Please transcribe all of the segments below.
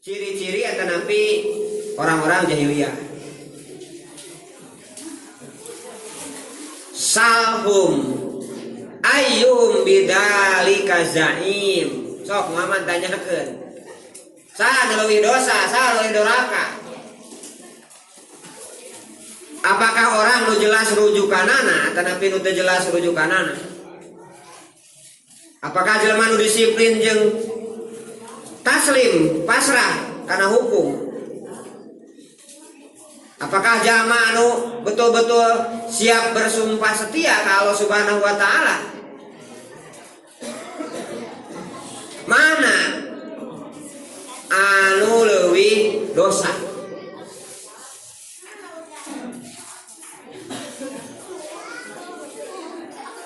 Ciri-ciri eta napi orang-orang jahiliyah. Salhum ayyuhum bidzalika zaim. Sok Muhammad tanyakeun. Saha leuwih dosa, saha leuwih doraka? Apakah orang nu jelas rujukanana atau napi nu teu jelas rujukanana? Apakah jelema nu disiplin jeung taslim pasrah karena hukum? Apakah jalma anu betul-betul siap bersumpah setia ke Allah Subhanahu wa taala? Mana anu leuwih dosa?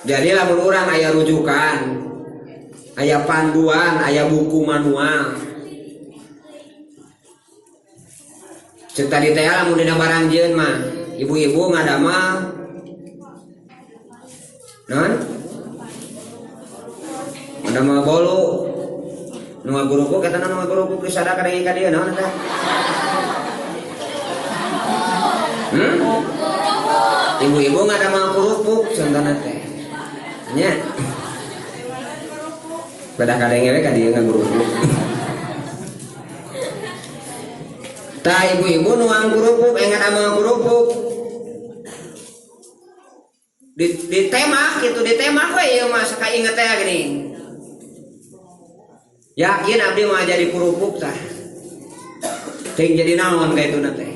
Jadi lamun urang aya rujukan, aya panduan, aya buku manual. Cek tadi teh lamun dina barangjeun mah, ibu-ibu ngadamel naon? Ngadamel bolu. Nu ngagurupuk eta nu ngagurupuk di sadaka deui ka dieu naon eta? Ibu-ibu ngadamel kurupuk contohna teh. Nya. Pada kadenge we ka dieu ngagurupuk. Tah ibu-ibu nuang kurupuk ngadamel kurupuk. Di tema gitu, di tema we ieu mah sakainget teh gini. Yakin abdi mau jadi kurupuk tah. Ting jadi naon ka itu teh.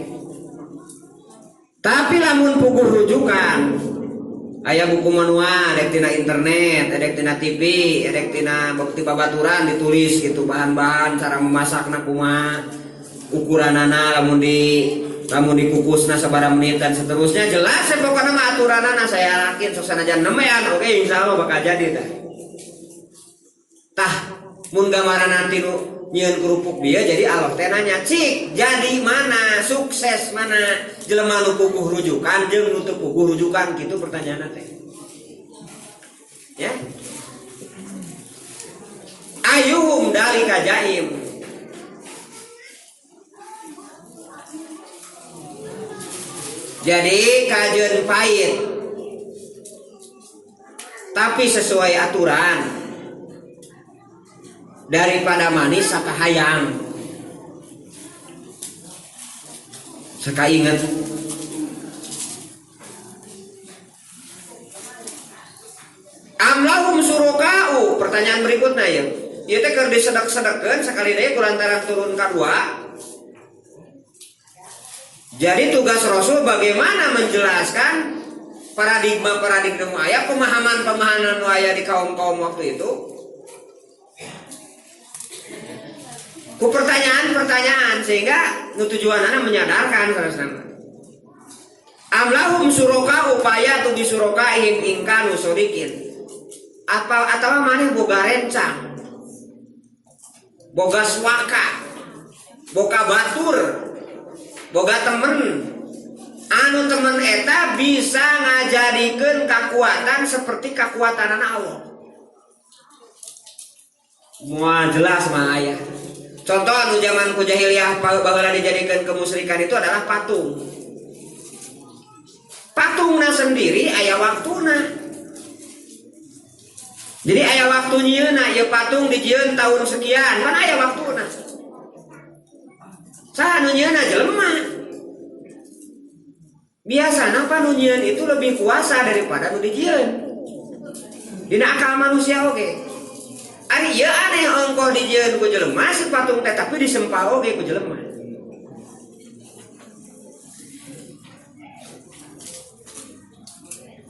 Tapi lamun puguh rujukan, aya buku manual, edek tina internet, edek tina TV, edek tina bukti babaturan ditulis gitu bahan-bahan cara memasakna kumaha, ukuranana lamun dikukusna sabaraha menit dan seterusnya jelas pokokna mah aturanana saya yakin sok sanajan nemean oke insyaallah bakal jadi tah. Tah mun gambaran nanti nu nyieun kerupuk dia jadi Allah teh nanya cik jadi mana sukses mana jelema nu puguh rujukan jeung nu teu puguh rujukan gitu pertanyaanna teh ya ayyuhum dalika jaim. Jadi kajeun pahit tapi sesuai aturan daripada manis sakahayang. Sakainget amlahum surukau. Pertanyaan berikutnya ya ieu teh keur disedek-sedekeun sakali deui kulantaran turun kadua. Jadi tugas Rasul bagaimana menjelaskan paradigma aya pemahaman aya di kaum-kaum waktu itu. Ku pertanyaan sehingga tujuanana menyadarkan sarasana. Amlahum suroka upaya tu bisurokaihim ingkanu sodikin. Atawa maneh boga rencang, boga swaka, boga batur, boga temen. Anu temen eta bisa ngajadikeun kekuatan seperti kekuatan Allah. Moal jelas mah aya. Contoh anu zaman ku jahiliyah baheula dijadikan kemusyrikan itu adalah patung. Patungna sendiri aya waktuna. Jadi aya waktu nyieuna ieu patung dijieun tahun sekian, kan aya waktuna. Saha nu nyieuna jelema. Biasana panunjieun itu lebih kuasa daripada nu dijieun. Dina akal manusia oge. Ari ieu aneh ongkoh dijieun ku jelema si patung teh tapi disempal oge ku jelema.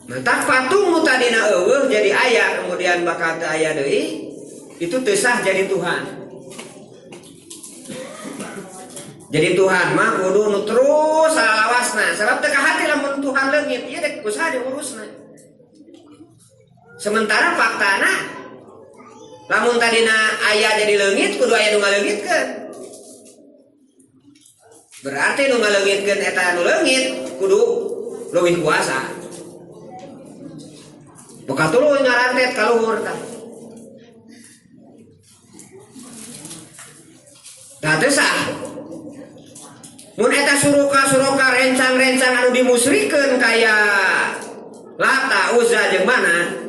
Mantap patung nu tadina eueuh jadi aya kemudian bakal teu aya deui itu teu sah jadi Tuhan. Jadi Tuhan mah kudu nu terus salawasna sabab teu kahati lamun Tuhan leungit ieu dek kusaha diurusna. Sementara faktana lamun tadina aya jadi leungit kudu aya nu ngaleungitkeun. Berarti nu ngaleungitkeun eta nu leungit kudu leuwih kuasa. Boga tuluy ngarantet ka luhur tah. Tah teu sah. Mun eta suroka rencang-rencang anu dimusrikeun kaya Lata, Uzza jeung Manat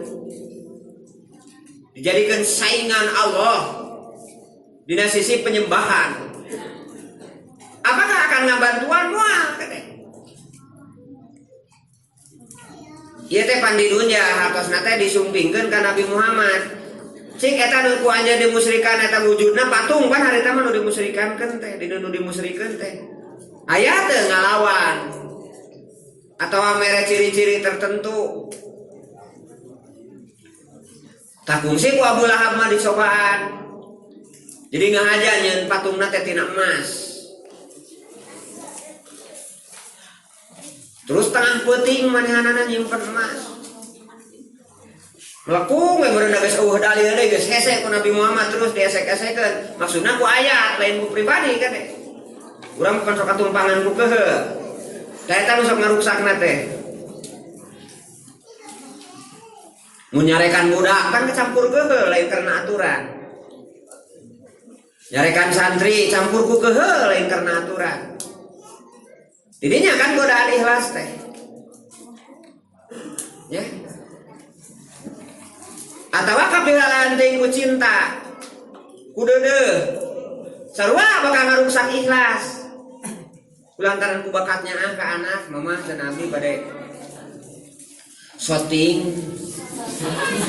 dijadikan saingan Allah dina sisi penyembahan, apakah akan ngabantuan moal katanya. Ieu teh pandidunya hartosna teh disumpingkeun ka Nabi Muhammad. Cik eta nu ku anja dimusrikan eta wujudna patung pan harita mah nu dimusrikankeun teh, nu dimusrikeun teh. Aya teu ngalawan atawa mere ciri-ciri tertentu. Tak kungsi ku Abu Lahab mah dicobaan. Jadi ngahaja nyeun patungna teh tina emas. Terus tengah peuting manehanana nyimpen emas. Melekung we meureun geus eueuh dalil deui geus hese ku Nabi Muhammad terus diesek-esekeun. Maksudna ku ayat lain ku pribadi kan teh. Urang bukan sok katumpangan ku keheul. Da eta nu sok ngaruksakna teh. Mun nyarekan budak kan kecampur keheul lain karena aturan. Nyarekan santri campur ku keheul lain karena aturan. Didinya kan godaan ikhlas teh. Ya. Atawa kapilalan teuing ku cinta. Ku deudeuh. Sarua bakal ngaruksak ikhlas. Kulantaran ku bakatnya ke anak, mama dan Nabi bade syuting.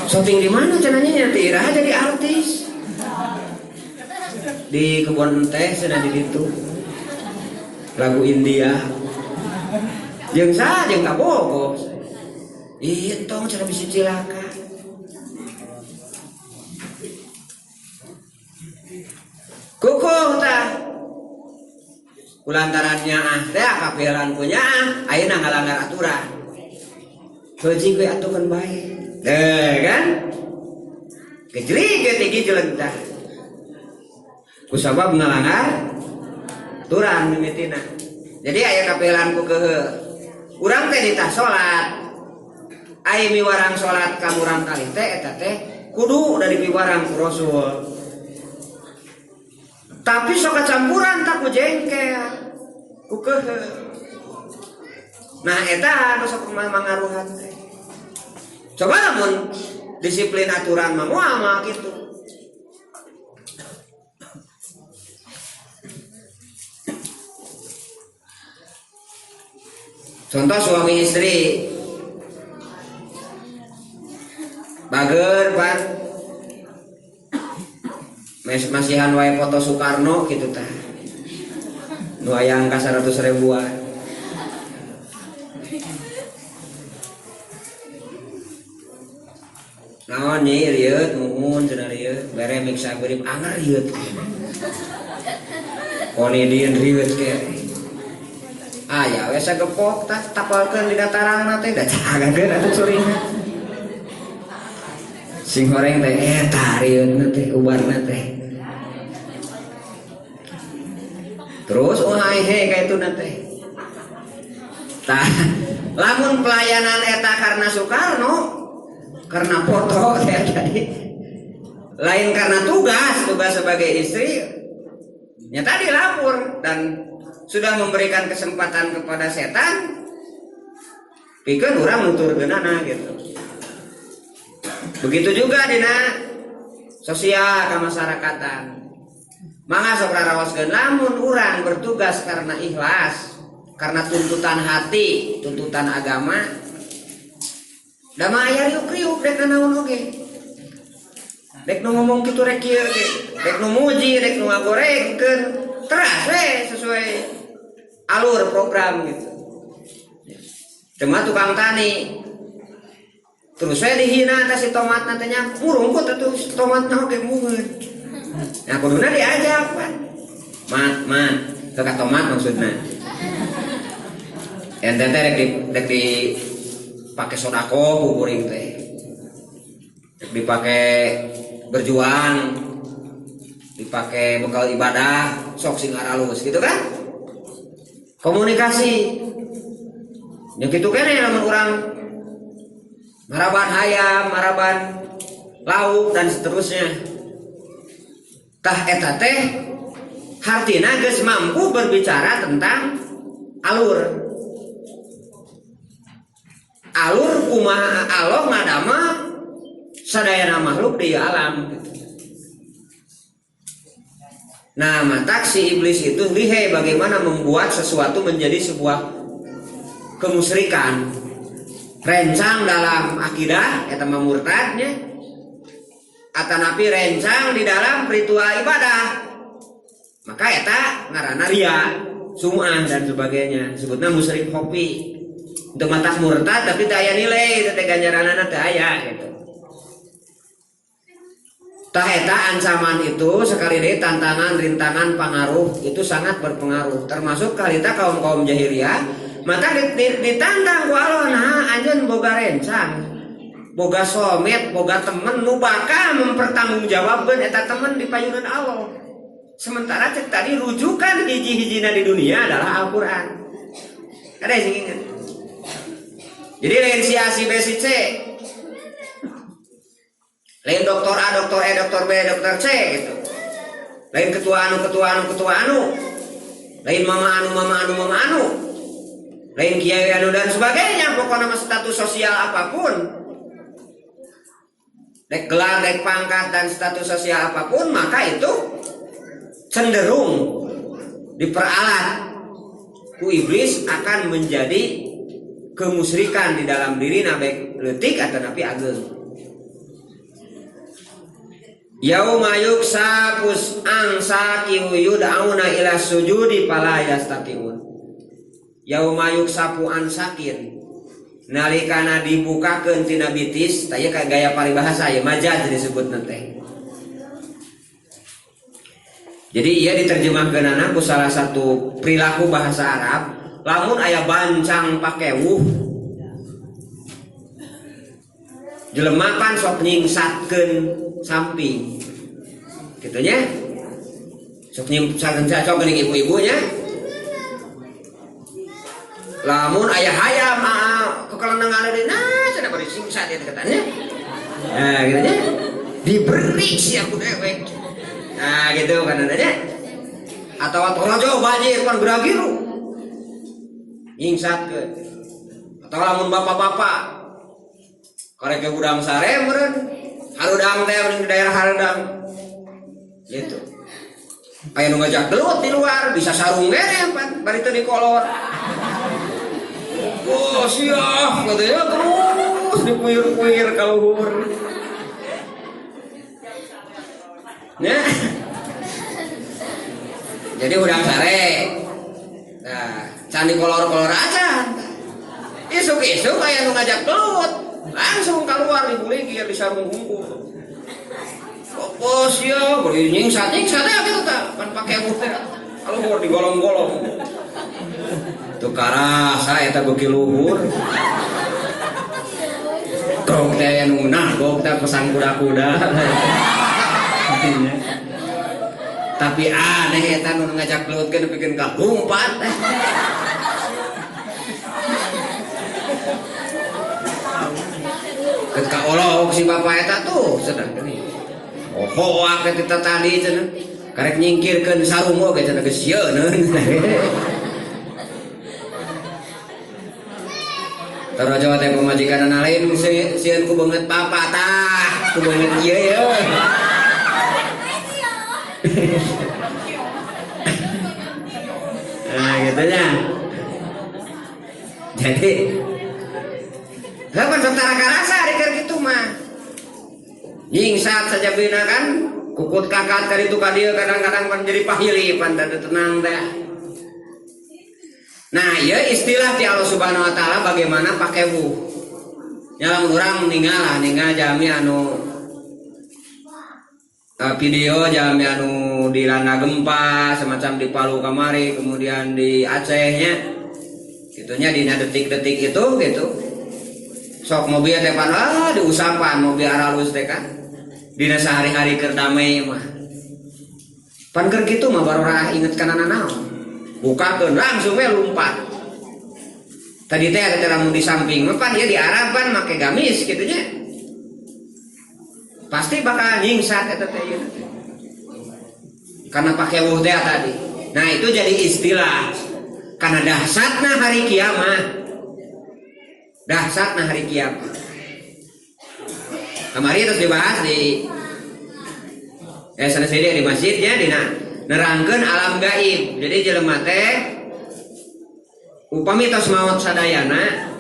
Syuting di mana cenanya nya Iraha jadi artis. Di kebun teh cenah di ditu. Lagu India. Jeung sa jeung kabogo. Ieu tong cenah bisi cilaka. Kukuh tah. Kulantarannya teh kapiran punya ayeuna ngalanggar aturan. Heuji we atukeun bae. Kan? Kejri ge tigi jeleng tah. Kusabab ngalanggar aturan mimitina. Jadi aya kapiran ku keheul. Urang teh ditah salat. Aya miwarang salat ka murang kalih teh eta teh kudu dari piwarang ku Rasul. Tapi sok kacampuran tak ku jengkel ku keheul. Nah eta anu sok mangaruhan teh. Coba lamun disiplin aturan mah moal mah kitu. Contoh suami istri bager pan masihan wae foto Soekarno gitu tah. Nu aya angka 100 ribuan. Naon nyi rieut muhun cenah rieut bere miksa beureum anger rieut. Komedian rieut ke. Aya we sagepok tah tapalkeun di datarangna teh da cagageun atuh curina. Sing horeng teh eta rieutna teh ubarna teh. Terus he kayak itu nanti. Tah, lamun pelayanan eta karena Soekarno, karena foto ya tadi, lain karena tugas sebagai istri, ya tadi lapor dan sudah memberikan kesempatan kepada setan, pikir orang nutur genana gitu. Begitu juga dina sosial kemasyarakatan. Mangga sok rarawaskeun lamun urang bertugas karena ikhlas, karena tuntutan hati, tuntutan agama. Da mah aya riuk-riuk dek naon oge. Dek nu ngomong kitu rek kieu ge, dek nu muji, dek nu ngagorengkeun, teras we sesuai alur program gitu. Cuma tukang tani terus we dihina teh si tomatna teh nya murung ku atuh tomatna oge muheun. Nah kuduna diajak kan mat ke tomat maksudnya ente teh rek di pakai sodako kuring teh dipakai berjuang dipakai bekal ibadah sok sing aralus gitu kan komunikasi yang gitu kene lamun urang maraban hayam maraban lauk dan seterusnya tah eta teh Hartina geus mampu berbicara tentang alur kumaha Allah ngadama sadayana makhluk di alam. Nah, matak si iblis itu lihai bagaimana membuat sesuatu menjadi sebuah kemusyrikan. Rencang dalam akidah eta mah murtadnya. Atanapi rencang di dalam ritual ibadah. Maka eta ngaranna riya, sum'ah dan sebagainya. Sebutna musyrik kopi. Untuk matak murtad tapi teu aya nilai, teh ganjaranana teu aya gitu. Tah eta ancaman itu sekali deui tantangan, rintangan, pengaruh itu sangat berpengaruh. Termasuk kalita kaum-kaum jahiliyah, maka ditantang ku Allah, nah anjeun boga rencang, boga somet, boga temen nu bakal mempertanggungjawabkeun eta temen di payunan Allah. Sementara cek tadi rujukan hiji-hijina di dunia adalah Al-Qur'an. Ada sing ingat. Jadi lain si A, si B, si C. Lain doktor A, doktor E, doktor B, doktor C gitu. Lain ketua anu. Lain mama anu. Lain kiai anu dan sebagainya. Pokoknya status sosial apapun. Dek gelar, dek pangkat dan status sosial apapun, maka itu cenderung diperalat ku iblis akan menjadi kemusyrikan di dalam diri nabe leutik atau nabi ageng. Yauma yuksapus angsa yud'auna ila sujudi fala yastatiun. Yauma yuksapu ansakin nalikana dibukakeun tina bitis, tanya kayak gaya paribahasa ya majaz disebut teh. Jadi ia diterjemahkeunana ku salah satu perilaku bahasa Arab, lamun aya bancang pakewuh jelema pan sok nyingsatkeun samping gitunya, sok nyingsatkeun sok geuning ibu-ibunya. Lamun aya hayam kekelenengan deuna cenah bari singsat eta katanya. Nah gitunya diberi sia ku dewek. Nah gitu kan adanya. Atau torojo banjir pan geragiru nyingsatkeun. Atau lamun bapak-bapak karek ke gudang sare meureun harudang teh di daerah harudang gitu. Aya nu ngajak gelut di luar bisa sarung gere pan bari teu dikolor. Oh siap katanya terus dipuir-puir ka luhur. Ya. Jadi udang sare. Nah, can dikolor-kolor aja. Isuk-isuk aya nu ngajak gelut, langsung keluar dibuligir di sarung hungkul. Bos ya, beri nyingsat ya gitu tak, kan pakai teh. Kalau mau digolong-golong. Tuh karasa eta beuki luhur. Gok teh anu nagok teh pesan kuda-kuda. Tapi aneh eta nu ngajak geulutkeun bikin kagumpat. Ketika olok si bapak eta tuh sedang gini. Oh, akeh kita tadi cenah. Karek nyingkirkeun sarung oge cenah geus sieun. Tarajo teh pamajikanna lain sieun ku beungeut papa tah, ku beungeut ieu ye. Nah, gitu nya. Jadi lapan setara karasa dikir gitu mah. Nyingsat saja bina kan, kukut kakat kali itu kadieu kadang-kadang menjadi pahili pan teu tenang teh. Nah, ieu istilah ti Allah Subhanahu wa taala bagaimana pakai bu. Nya lamun urang ninggal jami anu video jami anu dilanda gempa semacam di Palu kamari, kemudian di Acehnya. Gitunya dina detik-detik itu gitu. Sok mobil teh pan diusapan mobil aralus teh kan. Dina sehari-hari keur damai mah. Pan keur kitu mah barorah inget kana naon. Bukakeun langsung we lumpat. Tadi teh ada lamun di samping mah pan ieu di Araban make gamis kitu nya. Pasti bakal nyingsat eta teh ieu. karena pakai wuh tadi. Nah itu jadi istilah karena dahsyatna hari kiamat. Dahsyatna hari kiamat. Kemarin terus dibahas di sana di masjidnya dina nerangkeun alam gaib. Jadi jelema teh upami tos maot sadayana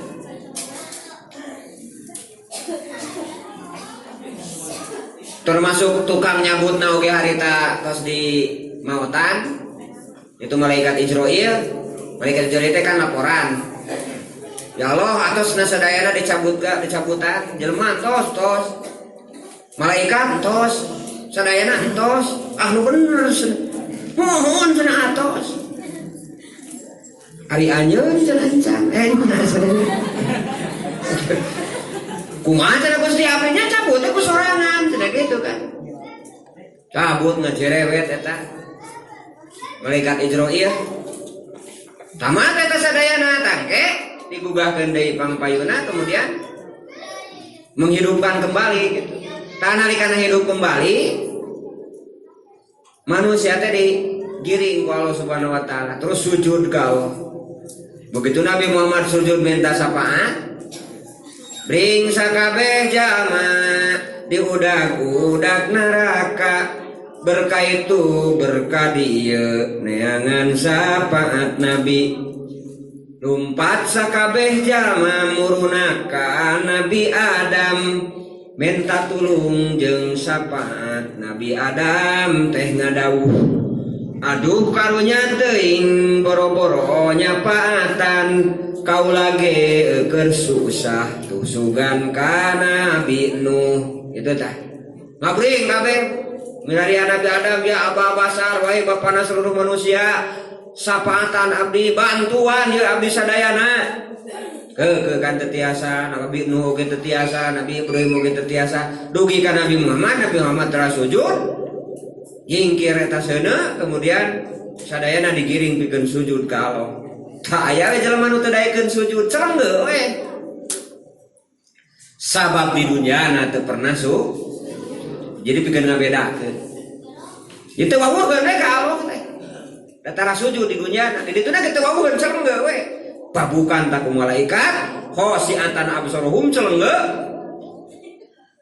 termasuk tukang nyabutna oge harita tos di maotan itu malaikat Israil. Malaikat Israil teh kan laporan, ya Allah atas nasadayana dicabutan jelema tos malaikat tos sadayana tos nu bener mohon cenah atos ari anjeun cenah encan kumaha cenah Gusti Abdinya cabut ku sorangan cenah gitu kan, cabut ngajerewet eta malaikat Israil tamat eta sadayana tangke digugahkeun deui pangpayuna kemudian menghidupkan kembali gitu. Tah nalikana hidup kembali manusia teh digiring ku Allah Subhanahu wa taala terus sujud ka Allah. Begitu Nabi Muhammad sujud minta syafaat, bring sakabeh jalma diudag-udag neraka berkah itu berkah dieu neangan syafaat Nabi. Lumpat sakabeh jalma murunaka Nabi Adam minta tulung jeung syafaat Nabi Adam teh ngadawuh, aduh karunya teuing boro-boro nyapaatan kaula ge keur susah tusugan ka Nabi Nuh. Itu tah ngabring kabeh milari Nabi Adam ya aba basar wahai bapana seluruh manusia sapaatan abdi bantuan ya abdi sadayana ke kan tetiasa Nabi Nuh ge tetiasa Nabi Ibrahim ge tetiasa dugi ka Nabi Muhammad teras sujud jingkir eta seuneu kemudian sadayana digiring pikeun sujud ka Allah. Tah aya we jelema nu teu daekeun sujud celenggeu we sabab di dunyana teu pernah jadi pikeun ngabedakeun itu wawuhkeun we ka Allah teh datara sujud di dunyana di dituna kitu wawuhkeun celenggeu we pabukan taku malaikat khosiatan absaruhum celenggeu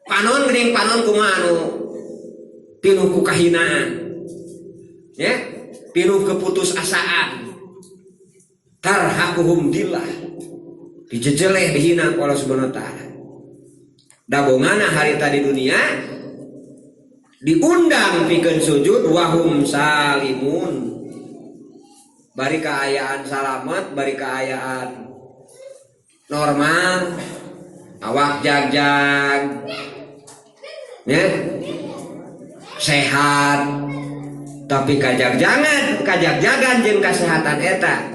panon geuning panon kumaha anu pinuh ku kahinaan ya pinuh keputus asaan tarhaquhum dillah dijejeleh dihina ku Allah Subhanahu wa taala. Dabongana harita di dunia diundang pikeun sujud wahum salimun bari kaayaan salamet bari kaayaan normal awak jag-jag ya sehat tapi kajag-jagan jeung kasehatan eta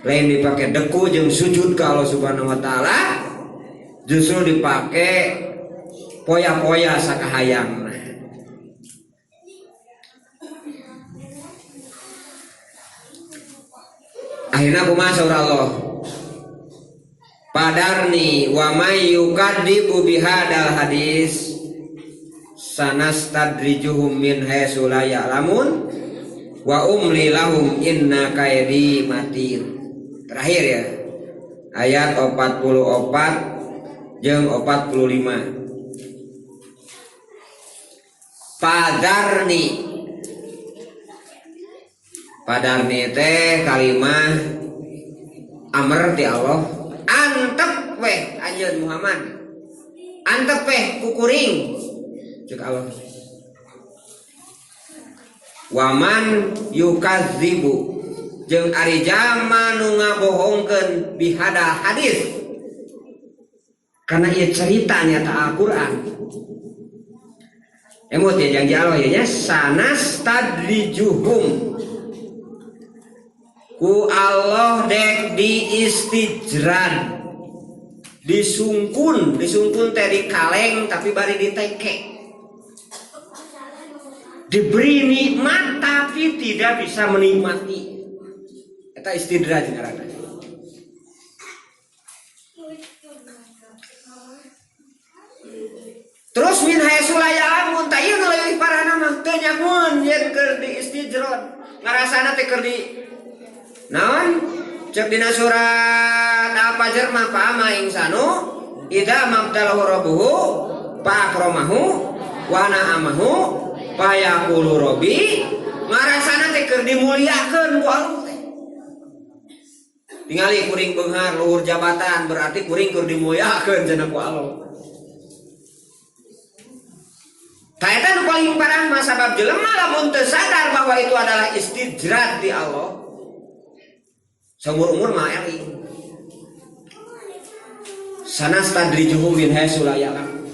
lain dipake deku jeung sujud ka Allah Subhanahu wa taala justru dipake poya-poya sakahayangna. Akhirna kumaha saur Allah padarni wa may yukadzibu bihadal hadis sanastadrijuhum min haitsu la ya'lamun wa umli lahum inna kaidi matin. Terakhir ya ayat 44 jeung 45. Padarni teh kalimah amr ti Allah antep weh anjeun Muhammad antep weh kukuring cek Allah waman yukadzibu jeung ari jalma nu ngabohongkeun bihadal hadis karena ieu cerita nyata Al-Qur'an emot ya janji Allah ya sanastadrijuhum ku Allah dek diistijran disungkun teh di kaleng tapi bari diteke diberi nikmat tapi tidak bisa menikmati eta istidraj ngaranna. Terus min haitsu la ya'lamun ta ieu nu leuwih parahna mah teu nyamun yen keur di istijrad ngarasana teh keur di naon cek dina surat Al-Fajr mah fa ama insanu idza mabtalahu rabbuhu fa akramahu wa na'amahu fa yaqulu rabbi ngarasana teh keur dimuliakeun ku Allah teh. Tingali kuring beunghar luhur jabatan berarti kuring keur dimuliakeun cenah ku Allah. Eta nu paling parah mah sabab jelema lamun teu sadar bahwa itu adalah istijrad di Allah. Seumur umur mah eling. Sanastadrijuhum min haitsu la ya'lamun.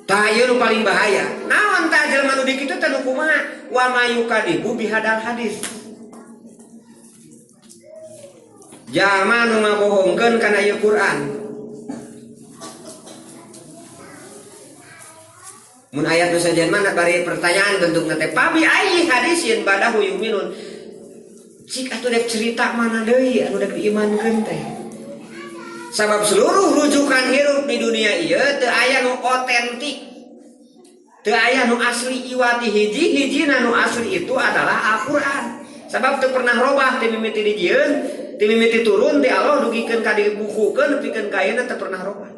Tah ieu nu paling bahaya. Naon tah jelema nu dikitu teh nu kumaha? Wa mayukadibu bihadal hadis. Jalma nu ngabohongkeun kana ieu Quran. Mun ayat nu sajen mana bari pertanyaan bentukna teh pabi ayyi hadisin badahu yuminun. Cik atuh dek cerita mana deui anu dek diimankeun teh. Sabab seluruh rujukan hirup di dunia ieu teu aya nu otentik. Teu aya nu asli iwati hiji-hijina nu asli itu adalah Al-Qur'an. Sabab teu pernah robah ti mimiti dijieun, ti mimiti turun ti Allah dugikeun ka dibukukeun pikeun ka ayeuna teu pernah robah.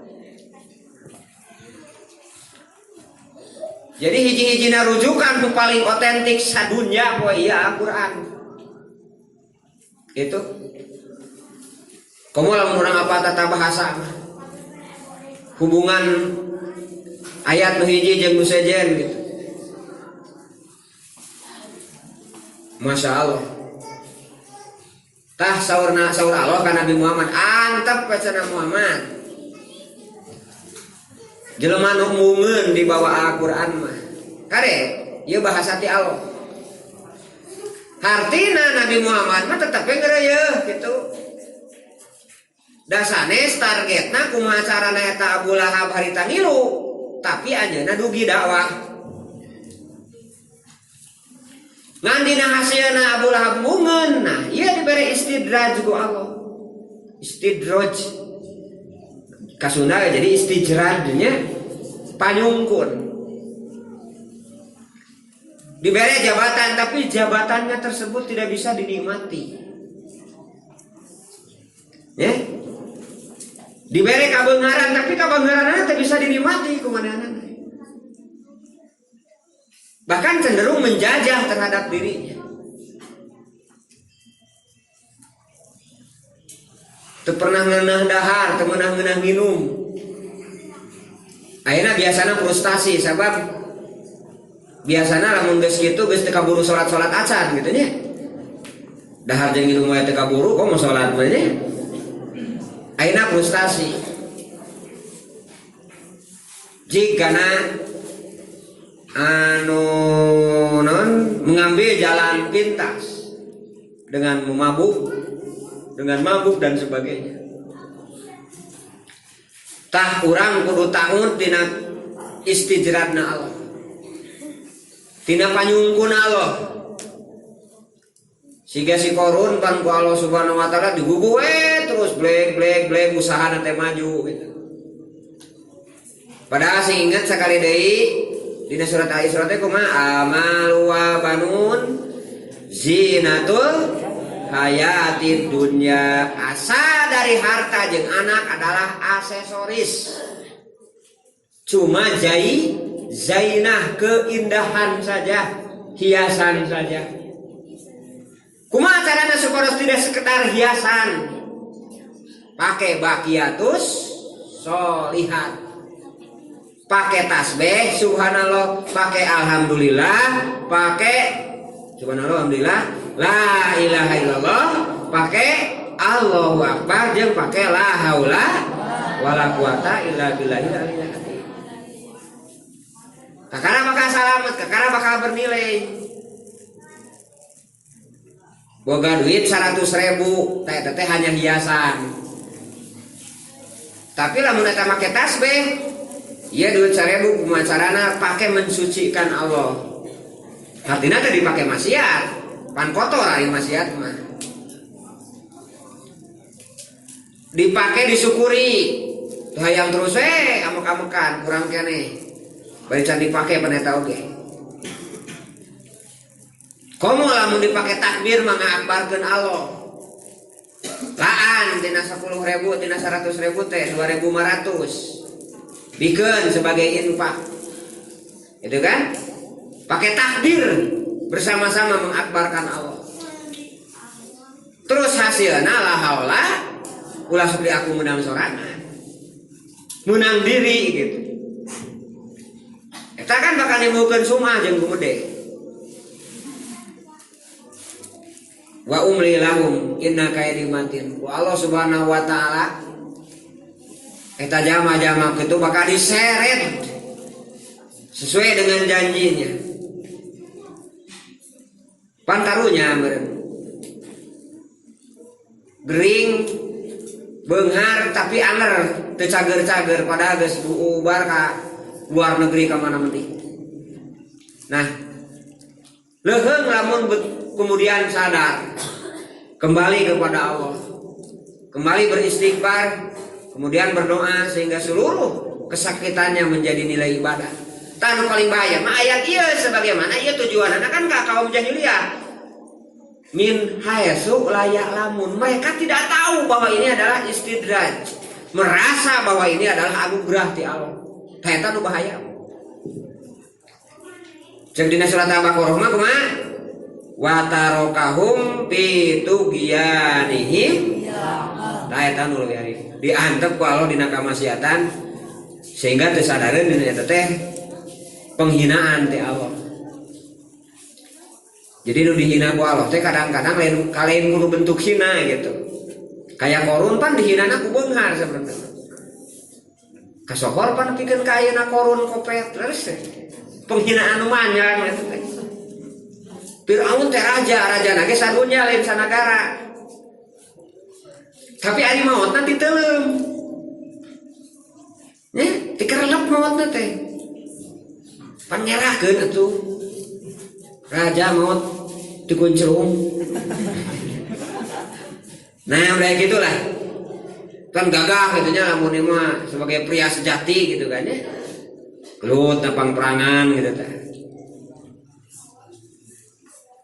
Jadi hiji-hijina rujukan nu paling otentik sadunya poe ieu Al-Qur'an. Itu. Kamu lamun urang apa tata bahasa hubungan ayat nu hiji jeung nu sejen gitu. Masya Allah. Tah saur Allah ka Nabi Muhammad antep cenah Muhammad. Jelema nu mungeun di bawah Al-Qur'an mah. Kare, ieu bahasa ti Allah. Hartina Nabi Muhammad mah tetep ngeureuyeuh kitu. Da sanes targetna kumaha carana eta Abu Lahab harita ngilu, tapi anjeunna dugi dakwah. Ngan dina hasilna Abu Lahab mungeun, nah ieu dibere istidraj ku Allah. Istidraj. Kasunda jadi istijradnya panyungkun. Diberi jabatan tapi jabatannya tersebut tidak bisa dinikmati. Ya? Diberi kabeungaran tapi kabeungaranna tidak bisa dinikmati kumanehna. Bahkan cenderung menjajah terhadap dirinya. Teu pernah ngeunah dahar, teu pernah ngeunah minum. Ayeuna biasana frustasi sabab biasana lamun geus kitu geus teu kaburu salat acan gitu nya. Dahar jeung minum we teu kaburu kok mau salat we nya. Ayeuna frustasi. Jigana mengambil jalan pintas dengan mabuk dan sebagainya. Tah urang kudu tangut tina istijradna Allah. Tina panyungkun Allah. Siga si korun pan ku Allah Subhanahu wa taala digugu terus blek usahana teh maju gitu. Padahal sing inget sakali deui dina surat Al-Isra teh kumaha amalu wa banun zinatul hayatid dunya. Asa dari harta jeung anak adalah aksesoris. Cuma zainah keindahan saja, hiasan saja. Kumaha carana supaya tidak sekedar hiasan? Pakai baqiyatus sholihat. Pakai tasbih subhanallah, pakai alhamdulillah, pakai subhanallah alhamdulillah, la ilaha illallah, pakai Allahu akbar jeung pakai la haula wala quwata illa billahil aliyil azim. Kakana bakal salamet, kakana bakal bernilai. Boga duit 100.000, teh hanya hiasan. Tapi lamun eta make tasbih, ieu duit 1.000 kumaha carana pake mensucikan Allah. Artinya teh dipake maksiat, pan kotor ari maksiat mah. Dipake disyukuri. tuh hayang terus amek-amekan kurang kene bari can dipake paneta oge. Komo lamun dipake takbir mah ngakbarkeun Allah. Laan tina 10.000 tina 100.000 teh 2.500 bikeun sebagai infak. Itu kan? Pakai takbir bersama-sama mengakbarkan Allah. Terus hasilna la haula ulah seperti aku menang sorangan. Menang diri gitu. Eta kan bakal nimbulkeun sumah jeung gumede. Wa umli lahum inna kaidimatin. Wa Allah Subhanahu wa taala eta jama-jama kitu bakal diseret sesuai dengan janjinya. Pantarunya meureun. Gering beunghar tapi anger teu cager-cager padahal geus bubar ka luar negeri ka mana meunih. Nah, leuheung lamun kemudian sadar kembali kepada Allah, kembali beristighfar, kemudian berdoa sehingga seluruh kesakitannya menjadi nilai ibadah. Tanu paling bahaya mah ayat ieu sebagaimana ieu tujuanna kan ka kaum jahiliyah. Min hayasu layak lamun, mereka tidak tahu bahwa ini adalah istidraj, merasa bahwa ini adalah anugerah ti Allah. Eta nu bahaya. Cek dina surat Al-Baqarah mah kumaha? Wa tarokahum fi tughyanihim. Tah eta nu leuwih diantep ku Allah dina kamaksiatan sehingga teu sadareun dina eta teh penghinaan ti Allah. Jadi nu dihina ku Allah teh kadang-kadang lain kudu bentuk hina gitu. Kayak korun pan dihinana ku beunghar sebenarnya. Kasohor pan pikeun ka ayeuna korun kopet terus penghinaan manyang eta teh. Firaun teh raja nage sadunya lain sanagara. Tapi ari maotna diteuleum. Nya dikerelep maotna teh. Pan nyerahkeun atuh. Raja maut dikunclung. Nah, udah gitulah. Kan gagah gitu nya lamun mah sebagai pria sejati gitu kan ya. Gelut napang perangan gitu tah.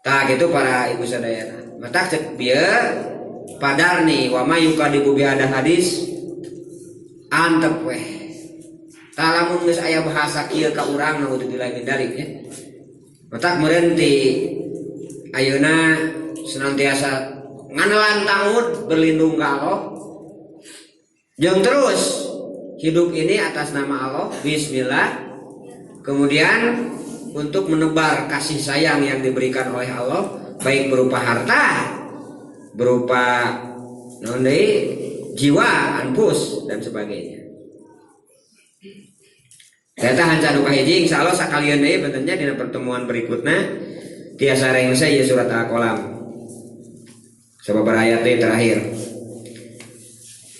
Tah gitu para ibu sadayana. Mata cek bieu padar nih wa mayukadibu bi ada hadis antep weh. Tah lamun geus aya bahasa kieu ka urang naudzubillah min dzalik ya. Matak meureun ti ayeuna senantiasa nganelan tangud berlindung ka Allah. Jeung terus hidup ini atas nama Allah, bismillah. Kemudian untuk menebar kasih sayang yang diberikan oleh Allah baik berupa harta, berupa jiwa, anfus dan sebagainya. Eta hancan nu kahiji insyaallah sakalian deui bentennya dina pertemuan berikutnya tiasa rengse ieu surat Al-Qalam. Sababaraha ayat terakhir.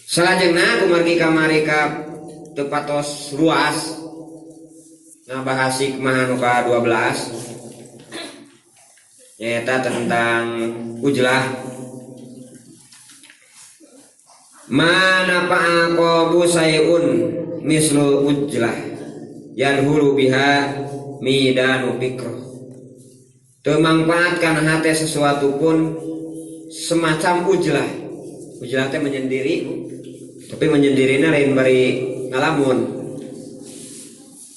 Salajengna kumargi kamari ka teu patos luas ngabahas hikmah anu ka-12 nyaeta tentang ujlah. Mana pa'aqabu sayun mislul ujlah yanhulu biha midanu fikroh. Teu mangpaatkan hate sesuatu pun semacam ujlah. Ujlah teh menyendiri, tapi menyendirina lain bari ngalamun.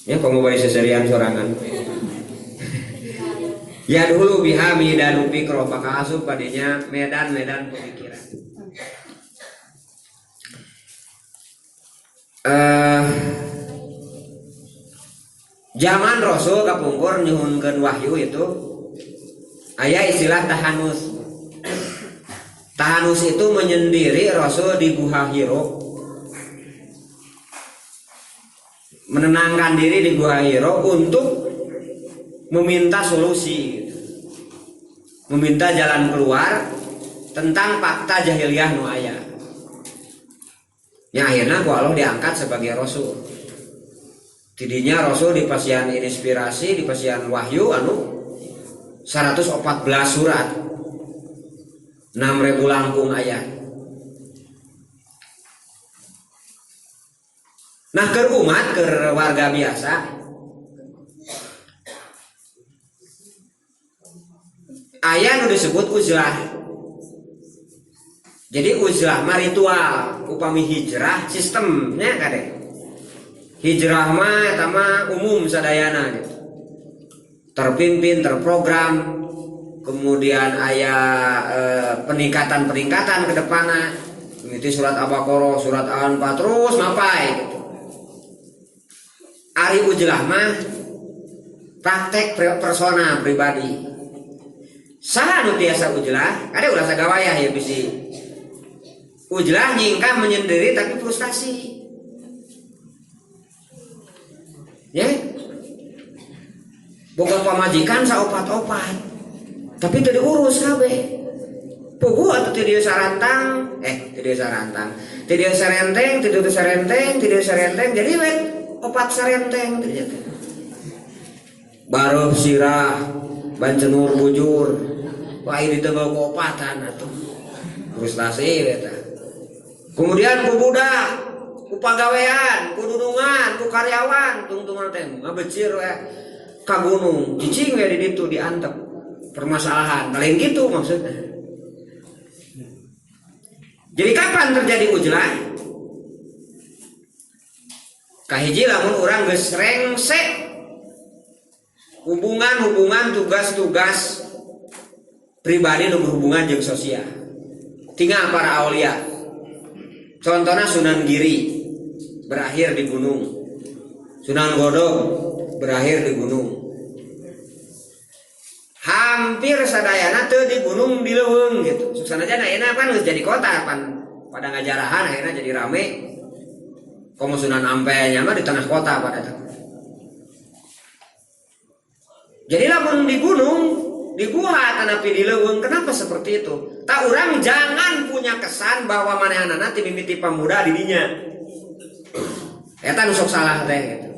Ya komo bari seserian sorangan. Yanhulu biha midanu fikroh, maka asup padanya medan-medan pemikiran. Zaman Rasul kapungkur nyuhunkeun wahyu itu aya istilah tahanus. Tahanus itu menyendiri Rasul di Gua Hiro, menenangkan diri di Gua Hiro untuk meminta solusi, meminta jalan keluar tentang fakta jahiliyah nu aya. Ya akhirnya ku Allah diangkat sebagai Rasul. Tidinya Rasul dipasihan inspirasi, dipasihan wahyu anu 114 surat 6.000 langkung ayat. Nah ke umat ke warga biasa aya nu disebut uzlah. Jadi uzlah mah ritual upami hijrah sistemnya kadek. Hijrah mah eta mah umum sadayana gitu. Terpimpin, terprogram, kemudian aya peningkatan ke depanna. Mimiti surat Al-Baqarah, surat Al-Anfal terus mapai gitu. Ari uzlah mah praktek persona pribadi. Saha nu biasa uzlah? Ada ulah sagawayah ya bisi. Uzlah nyingkah menyendiri tapi frustasi. Ya. Boga pamajikan saopat-opat. Tapi teu diurus kabeh. Pugu atuh teu dieu sarantang, teu dieu sarantang. Teu dieu sarenteng, teu dieu sarenteng, jadi we opat sarenteng teh. Baruh sirah, bancenur bujur. Wah ini teu keopatan atuh. Frustasi eta. Kemudian ku budak, ku pagawean, ku dudungan, ku karyawan, tungtungan teh ngabecir we ka gunung, cicing we di ditu diantep permasalahan. Lain gitu maksudnya. Jadi kapan terjadi uzlah? Kahiji lamun urang geus rengsek hubungan tugas-tugas pribadi nu berhubungan jeung sosial. Tinggal para aulia. Contohnya Sunan Giri berakhir di gunung, Sunan Godong berakhir di gunung. Hampir sadayana teu di gunung di leuweung gitu. Suksanajan ayeuna kan geus jadi kota pan pada ngajarahan akhirnya jadi rame. Komo Sunan Ampel nya mah di tengah kota pada teh. Jadi lamun di gunung dibuat tanapi di leuweung, kenapa seperti itu? Tak urang jangan punya kesan bahwa manehanana ti mimiti pamuda di dinya. Eta nu sok salah teh gitu.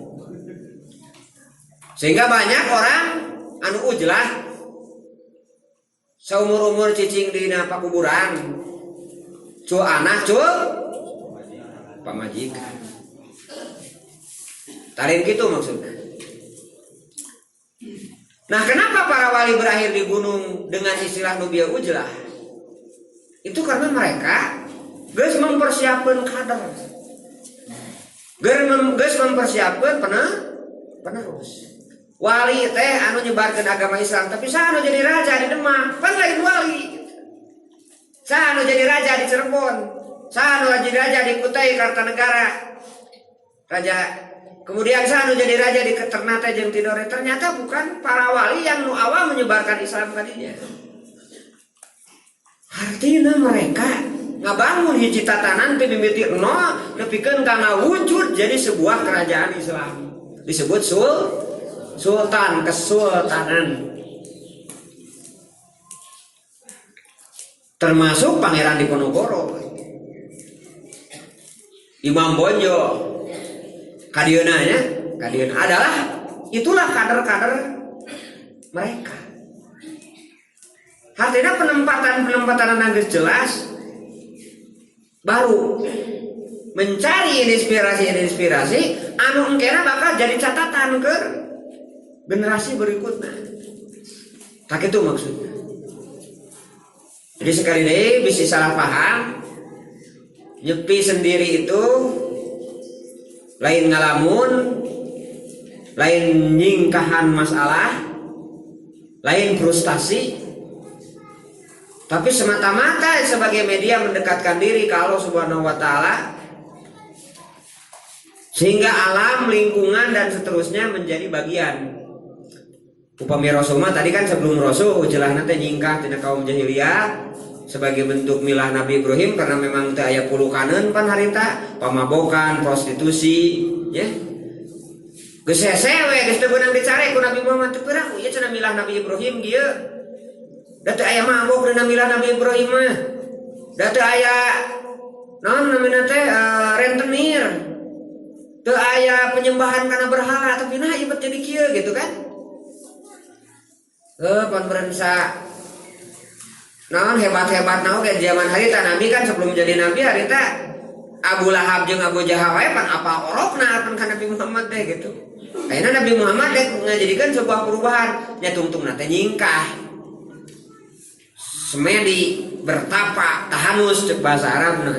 Sehingga banyak orang anu uzlah saumur-umur cicing dina pakuburan. Cu anak cu pamajikan. Tarin gitu maksudnya. Nah, kenapa para wali berakhir di gunung dengan istilah nubia uzlah? Itu karena mereka geus mempersiapkan kader. Geus mempersiapkan penerus. Wali teh anu nyebarkeun agama Islam, tapi saha anu jadi raja di Demak? Pan lain wali. Saha anu jadi raja di Cirebon? Saha anu jadi raja di Kutai Kartanegara? Raja. Kemudian saha anu jadi raja di Ternate jeung Tidore? Ternyata bukan para wali yang nu awal menyebarkan Islam tadinya. Artinya mereka ngabangun hiji tatanan teh mimiti nol nepikeun kana wujud jadi sebuah kerajaan Islam. Disebut sultan, kesultanan. Termasuk Pangeran Diponegoro, Imam Bonjol, kadieuna adalah itulah kader-kader mereka. Artinya penempatan yang jelas, baru mencari inspirasi anu engkena bakal jadi catatan ke generasi berikutnya. Tak itu maksudnya. Jadi sekali deh bisa salah paham, nyepi sendiri itu lain ngalamun, lain nyingkahan masalah, lain frustasi, tapi semata-mata sebagai media mendekatkan diri ke Allah Subhanahu wa Ta'ala, sehingga alam, lingkungan dan seterusnya menjadi bagian. Upami Rasul tadi kan sebelum Rasul ujelah nanti nyingkah tina kaum jahiliyah sebagai bentuk milah Nabi Ibrahim karena memang teu aya pulukaneun pan harita, pamabokan, prostitusi, ya. Geus hesewe geus teu beunang dicare ku Nabi Muhammad teu peurang ieu cenah milah Nabi Ibrahim kieu. Da teu aya mabok dina milah Nabi Ibrahim mah. Da teu aya naon namina teh rentenir. Teu aya penyembahan kana berhala tapi nah ieu jadi kieu gitu kan. Pan berensa naon hebat-hebat naon ke zaman harita Nabi kan sebelum jadi Nabi harita Abu Lahab jeung Abu Jahal wae pan apa orokna pan ka Nabi Muhammad teh gitu. Ayeuna Nabi Muhammad teh ngajadikeun sebuah perubahan nya tungtungna teh nyingkah. Semedi bertapa tahanus cek bahasa Arabna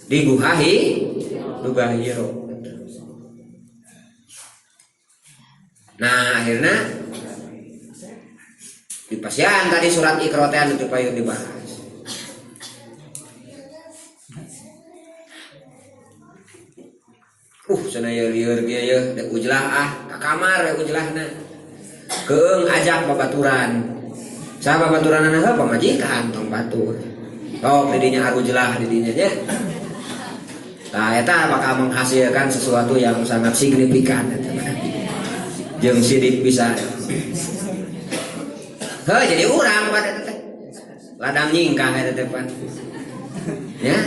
di Duga Hiro. Nah akhirnya di pasian tadi surat Iqra teh anu payun dibahas. Cenah lieur kieu ye dek ujlah ka kamar dek ujlahna. Keung ajak babaturan. Sa babaturanna heuh pamajikan tong batur. Tok di dinya arujlah di dinya nya. Tah eta bakal menghasilkan sesuatu yang sangat signifikan eta. Jeung sidik bisa. Heuh jadi urang pada teh. Ladang nyingkah eta teh pan. Ya,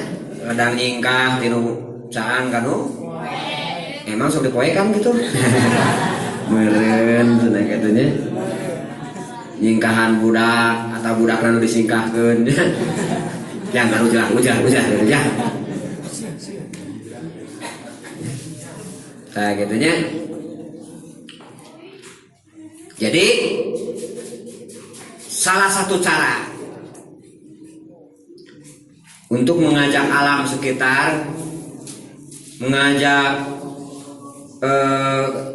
ladang nyingkah tinu caang kanu emang sok dipoekan gitu. Meureun cenah kitu nya. Nyingkahan budak atau budak anu disingkahkeun. Jangan ujah. Kayak gitu nya. Jadi salah satu cara untuk mengajak alam sekitar, mengajak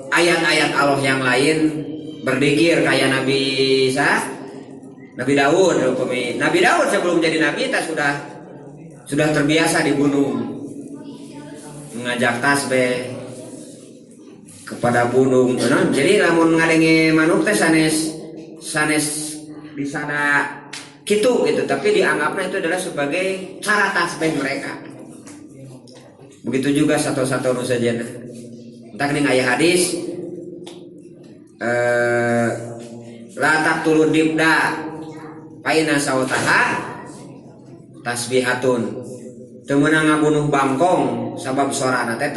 ayat-ayat Allah yang lain berzikir kayak Nabi Daud. Nabi Daud sebelum jadi nabi sudah terbiasa di gunung mengajak tasbih kepada gunung. Jadi lamun ngadenge manuk teh sanes disana gitu, tapi dianggapnya itu adalah sebagai cara tasbih mereka. Begitu juga satu-satu nu sajana. Entah ning aya hadis la taqtulud dibda paina sautaha tasbihatun. Teu meunang ngabunuh bangkong sabab sorana teh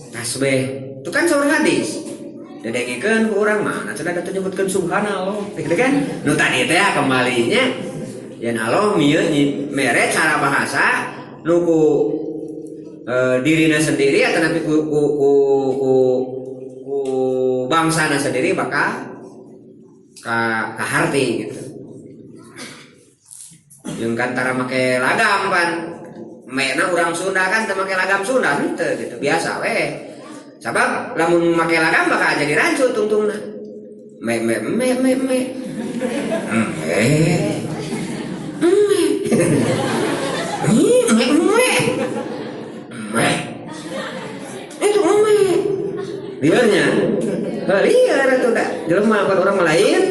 tasbih. Itu kan saur hadis. Dedengikeun ku urang mah cenah da nyebutkeun subhanallah. Gitu kan? Nu tadi teh kembalinya yen Allah mieu mere cara bahasa nu ku dirina sendiri atau nanti ku bangsana sendiri bakal kaharti gitu. Yang kantara make lagam pan, mena orang Sunda kan teu make lagam Sunda henteu gitu biasa weh. Sabab lamun make lagam bakal jadi rancu tungtungna. Me. Itu liarnya liar itu dah jelema apa orang lain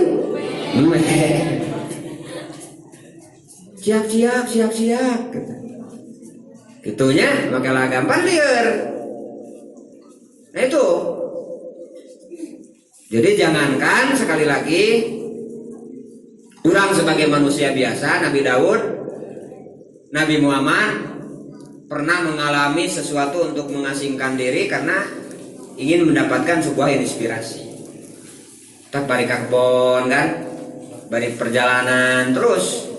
siap gitunya makalah gampang liar. Nah itu jadi jangankan sekali lagi orang sebagai manusia biasa, Nabi Daud, Nabi Muhammad pernah mengalami sesuatu untuk mengasingkan diri karena ingin mendapatkan sebuah inspirasi. Kita bari karbon kan, bari perjalanan terus.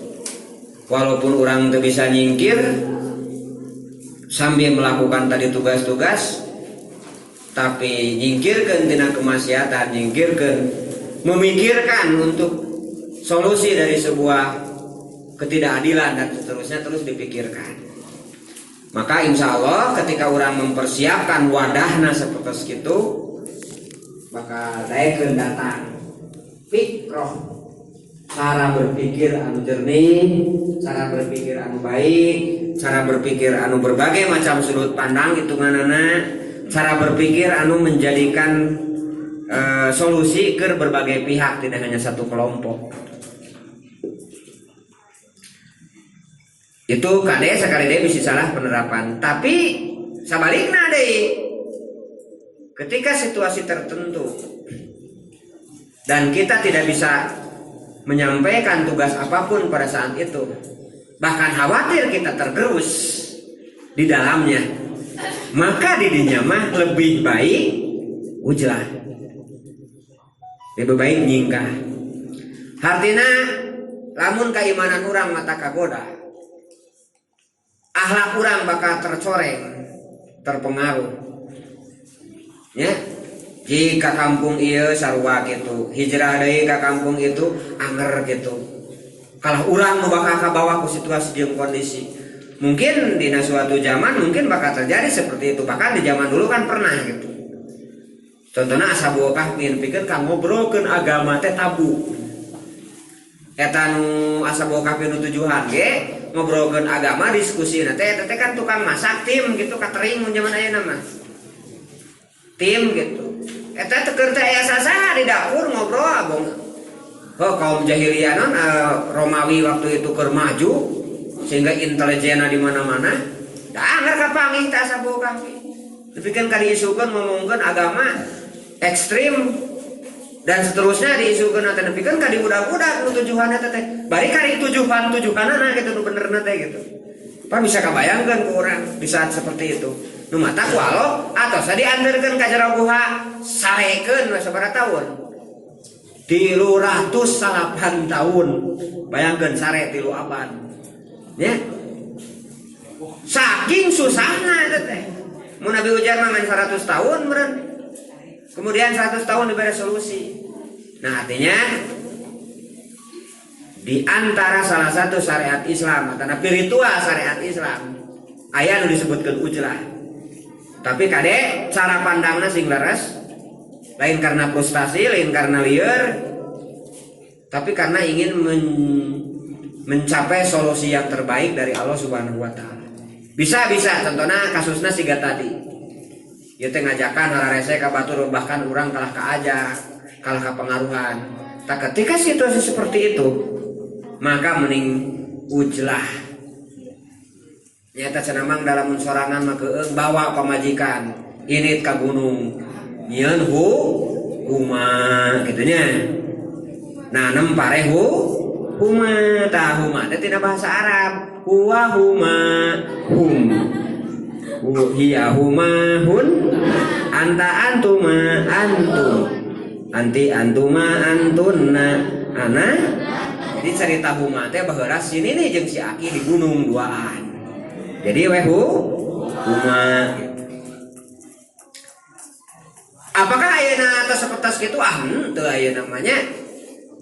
Walaupun orang tuh bisa nyingkir sambil melakukan tadi tugas-tugas, tapi nyingkirkan tina kemaksiatan, nyingkirkan memikirkan untuk solusi dari sebuah ketidakadilan dan seterusnya terus dipikirkan. Maka insya Allah ketika orang mempersiapkan wadahnya seperti itu, maka daekeun datang fikroh, cara berpikir anu jernih, cara berpikir anu baik, cara berpikir anu berbagai macam sudut pandang hitunganana, cara berpikir anu menjadikan solusi ke berbagai pihak, tidak hanya satu kelompok. Itu kade sekali deh bisa salah penerapan, tapi sabalikna deh ketika situasi tertentu dan kita tidak bisa menyampaikan tugas apapun pada saat itu, bahkan khawatir kita tergerus di dalamnya, maka didinya mah lebih baik ujlah, lebih baik nyingkah. Artinya lamun keimanan orang mata kagoda, akhlak urang bakal tercoreng, terpengaruh. Ya, jika kampung ieu sarua gitu, hijrah deui ka kampung itu anger gitu. Kalau urang nu bakal kabawa ku situasi jeung kondisi. Mungkin di suatu zaman mungkin bakal terjadi seperti itu. Bahkan di zaman dulu kan pernah gitu. Contohnya Ashabul Kahfi pikeun ka ngobrolkeun agama teh tabu. Eta nu Ashabul Kahfi nu tujuan ge ngobrolkeun agama diskusi teh kan tukang masak tim gitu catering mun zaman ayeuna mah. Tim gitu. Eta teu keur teh aya sasaha di dapur ngobrol abong. Oh, kaum jahiliyah Romawi waktu itu keur maju sehingga intelijenna di mana-mana. Da anger kapangih teh Ashabul Kahfi. Dipikeun ka diisukeun ngomongkeun agama ekstrim dan seterusnya diisukeun teh dipikeun ka di budak-budak nu tujuanna teh bari ka tujukanana gitu nu benerna teh gitu. Apa bisa kabayangkeun ku urang di saat seperti itu. Nu mata ku alo atau sa diandeurkeun ka jero guha sarekeun we sabaraha taun. 308 tahun. Bayangkeun sare 3 abad. Ya. Saking susahna eta teh. Mun Nabi ujar mah 100 tahun meureun. Kemudian 100 tahun diberi solusi. Nah, artinya di antara salah satu syariat Islam atau spiritual syariat Islam aya nu disebutkeun ujlah. Tapi kade cara pandangna sing leres. Lain karena frustasi, lain karena liar, tapi karena ingin mencapai solusi yang terbaik dari Allah Subhanahu wa Ta'ala. Bisa, contohnya kasusnya siga tadi. Ieu teh ngajakan hararese ka batur bahkan urang kalah ka aja, kalah ka pengaruhan. Tak ketika situasi seperti itu, maka mending ujlah. Nyata cenamang dalam sorangan mah keung bawa pamajikan, init ka gunung. Nyeun huma gitunya. Nah, pare huma tah huma teh tina bahasa Arab. Huwa huma hum. Hiya huma hun. Anta antuma antum. Anti antuma antunna. Ana. Jadi cerita huma teh baheula sini nih jeung si Aki di gunung duaan. Jadi we huma. Apakah ayeuna tos sepertas kitu teu aya namanya.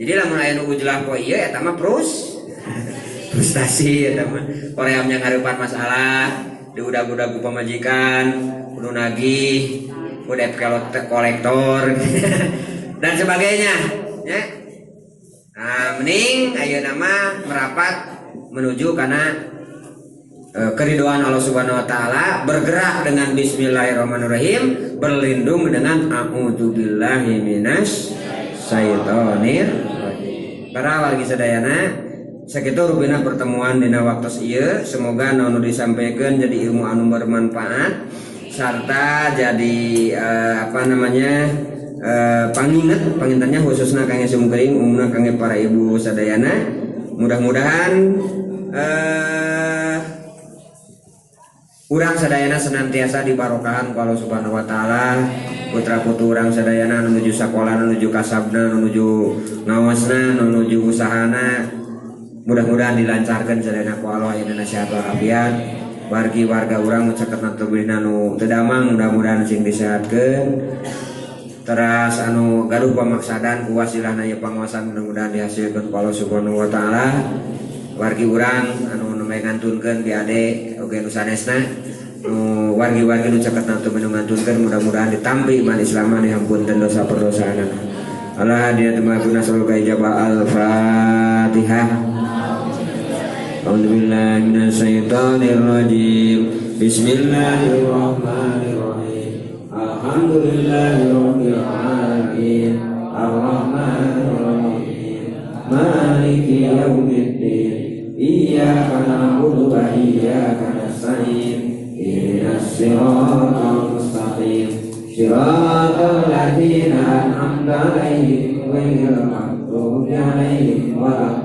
Jadi lamun aya nu ujlah poe ieu eta mah frustasi eta mah. Koreamnya ngarepan masalah, diudag-udag ku pamajikan, kudu nagih, ku debt kolektor dan sebagainya, ya. Nah, mending ayeuna mah merapat menuju kana keridhaan Allah Subhanahu wa Ta'ala, bergerak dengan bismillahirrahmanirrahim, berlindung dengan a'udzubillahi minasy syaithanir rajim. Para wargi sadayana, sakitu rubina pertemuan dina waktos ieu, semoga nu disampaikan jadi ilmu anu bermanfaat serta jadi pangingetnya khususnya kangge sumgering umumna kangge para ibu sadayana. Mudah-mudahan urang sadayana senantiasa dibarokahan ku Allah Subhanahu wa Ta'ala. Putra-putu urang sadayana nuju sakola, nuju kasabna, nuju ngawasna, nuju usahana. Mudah-mudahan dilancarkan sadayana ku Allah ayeuna sehat walafiat. Wargi warga urang caket natubina nu teu damang mudah-mudahan sing disehatkeun. Teras anu gaduh pamaksadan ku wasilahna ieu panguasaan mudah-mudahan dihasilkeun ku Allah Subhanahu wa Ta'ala. Wargi urang anu ngantunkeun biade oge nu sanesna nu wargi-wargi nu caket nantu ngantunkeun mudah-mudahan ditampi iman Islaman dihampunkeun dosa perdosaanna. Allah dia temaguna semoga ijabah al-Fatihah. A'udzubillahi minasyaitonir rajim. Bismillahirrahmanirrahim. Alhamdulillahirabbil alamin. Arrahmanir rahim. Maliki yaumiddin. Iyyaka na'budu wa iyyaka nasta'in. Ihdinas siratal mustaqim. Siratal ladzina an'amta 'alaihim ghairil maghdubi 'alaihim waladdallin.